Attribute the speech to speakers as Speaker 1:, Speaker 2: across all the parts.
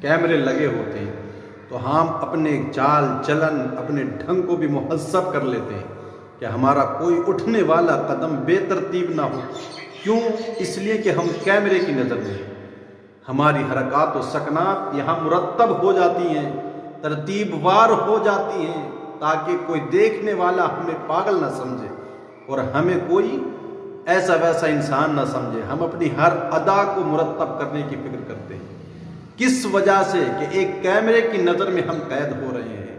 Speaker 1: کیمرے لگے ہوتے ہیں تو ہم اپنے چال چلن اپنے ڈھنگ کو بھی مہذب کر لیتے ہیں کہ ہمارا کوئی اٹھنے والا قدم بے ترتیب نہ ہو۔ کیوں؟ اس لیے کہ ہم کیمرے کی نظر میں ہیں، ہماری حرکات و سکنات یہاں مرتب ہو جاتی ہیں، ترتیب وار ہو جاتی ہیں، تاکہ کوئی دیکھنے والا ہمیں پاگل نہ سمجھے اور ہمیں کوئی ایسا ویسا انسان نہ سمجھے۔ ہم اپنی ہر ادا کو مرتب کرنے کی فکر کرتے ہیں، کس وجہ سے کہ ایک کیمرے کی نظر میں ہم قید ہو رہے ہیں۔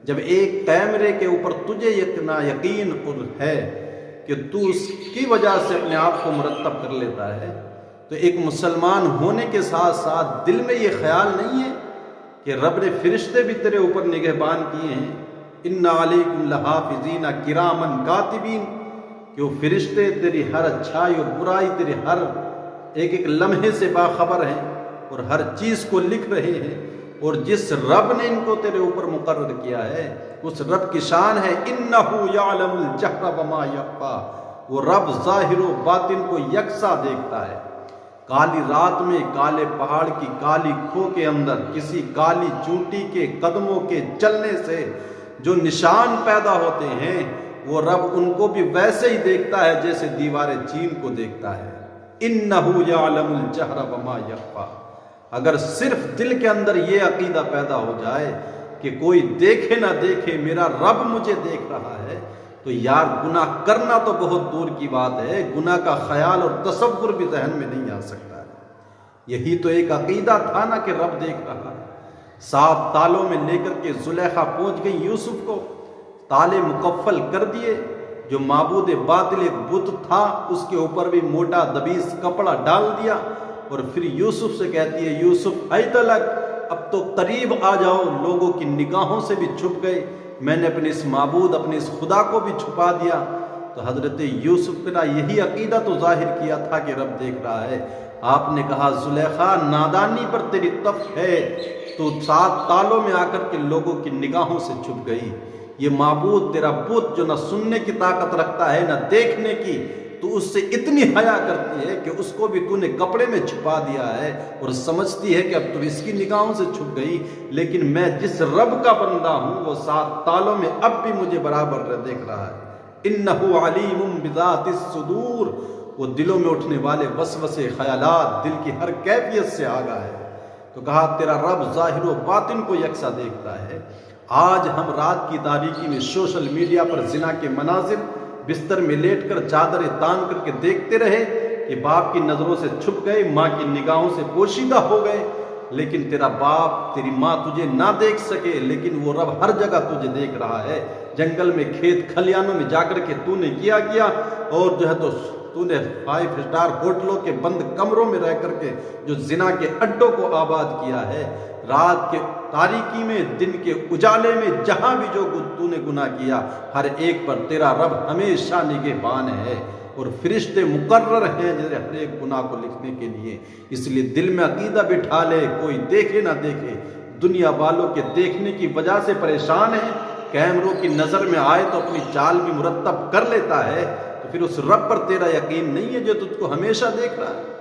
Speaker 1: جب ایک کیمرے کے اوپر تجھے اتنا یقین ہے کہ تو اس کی وجہ سے اپنے آپ کو مرتب کر لیتا ہے، تو ایک مسلمان ہونے کے ساتھ ساتھ دل میں یہ خیال نہیں ہے کہ رب نے فرشتے بھی تیرے اوپر نگہبان کیے ہیں، ان علیکم لحافظین کرامن کاتبین، کہ وہ فرشتے تیری ہر اچھائی اور برائی، تیرے ہر ایک ایک لمحے سے باخبر ہیں اور ہر چیز کو لکھ رہے ہیں۔ اور جس رب نے ان کو تیرے اوپر مقرر کیا ہے، اس رب کی شان ہے انہ یعلم الجہر وما یخفی، وہ رب ظاہر و باطن کو یکساں دیکھتا ہے۔ کالی رات میں کالے پہاڑ کی کالی کھو کے اندر کسی کالی چونٹی کے قدموں کے چلنے سے جو نشان پیدا ہوتے ہیں، وہ رب ان کو بھی ویسے ہی دیکھتا ہے جیسے دیوار چین کو دیکھتا ہے۔ انہ یعلم الجہر وما یخفی۔ اگر صرف دل کے اندر یہ عقیدہ پیدا ہو جائے کہ کوئی دیکھے نہ دیکھے میرا رب مجھے دیکھ رہا ہے، تو یار گناہ کرنا تو بہت دور کی بات ہے، گناہ کا خیال اور تصور بھی ذہن میں نہیں آ سکتا ہے۔ یہی تو ایک عقیدہ تھا نا کہ رب دیکھ رہا ہے۔ 7 تالوں میں لے کر کے زلیخا پہنچ گئی یوسف کو، تالے مکفل کر دیے، جو معبود باطل ایک بت تھا اس کے اوپر بھی موٹا دبیس کپڑا ڈال دیا، اور پھر یوسف سے کہتی ہے یوسف ایت لک، اب تو قریب آ جاؤ، لوگوں کی نگاہوں سے بھی چھپ گئے، میں نے اپنے اس معبود اپنے اس خدا کو بھی چھپا دیا۔ تو حضرت یوسف نے یہی عقیدہ تو ظاہر کیا تھا کہ رب دیکھ رہا ہے۔ آپ نے کہا زلیخا نادانی پر تیری تف ہے، تو 7 تالوں میں آ کر کے لوگوں کی نگاہوں سے چھپ گئی۔ یہ معبود تیرا بت جو نہ سننے کی طاقت رکھتا ہے نہ دیکھنے کی، تو اس سے اتنی حیا کرتی ہے کہ اس کو بھی تو نے کپڑے میں چھپا دیا ہے اور سمجھتی ہے کہ اب تو اس کی نگاہوں سے چھپ گئی، لیکن میں جس رب کا بندہ ہوں وہ 7 تالوں میں اب بھی مجھے برابر دیکھ رہا ہے۔ انہ علیم بذات الصدور، وہ دلوں میں اٹھنے والے وسوسے خیالات، دل کی ہر کیفیت سے آگاہ ہے۔ تو کہا تیرا رب ظاہر و باطن کو یکساں دیکھتا ہے۔ آج ہم رات کی تاریکی میں سوشل میڈیا پر زنا کے مناظر بستر میں لیٹ کر چادریں تان کر کے دیکھتے رہے کہ باپ کی نظروں سے چھپ گئے، ماں کی نگاہوں سے پوشیدہ ہو گئے، لیکن تیرا باپ تیری ماں تجھے نہ دیکھ سکے، لیکن وہ رب ہر جگہ تجھے دیکھ رہا ہے۔ جنگل میں کھیت کھلیانوں میں جا کر کے تو نے کیا اور جو ہے تو نے 5 اسٹار ہوٹلوں کے بند کمروں میں رہ کر کے جو زنا کے اڈوں کو آباد کیا ہے، رات کے تاریکی میں دن کے اجالے میں جہاں بھی جو تو نے گناہ کیا، ہر ایک پر تیرا رب ہمیشہ نگہبان ہے اور فرشتے مقرر ہیں ہر ایک گناہ کو لکھنے کے لیے۔ اس لیے دل میں عقیدہ بٹھا لے، کوئی دیکھے نہ دیکھے، دنیا والوں کے دیکھنے کی وجہ سے پریشان ہے، کیمروں کی نظر میں آئے تو اپنی چال بھی مرتب کر لیتا ہے، تو پھر اس رب پر تیرا یقین نہیں ہے جو تجھ کو ہمیشہ دیکھ رہا ہے۔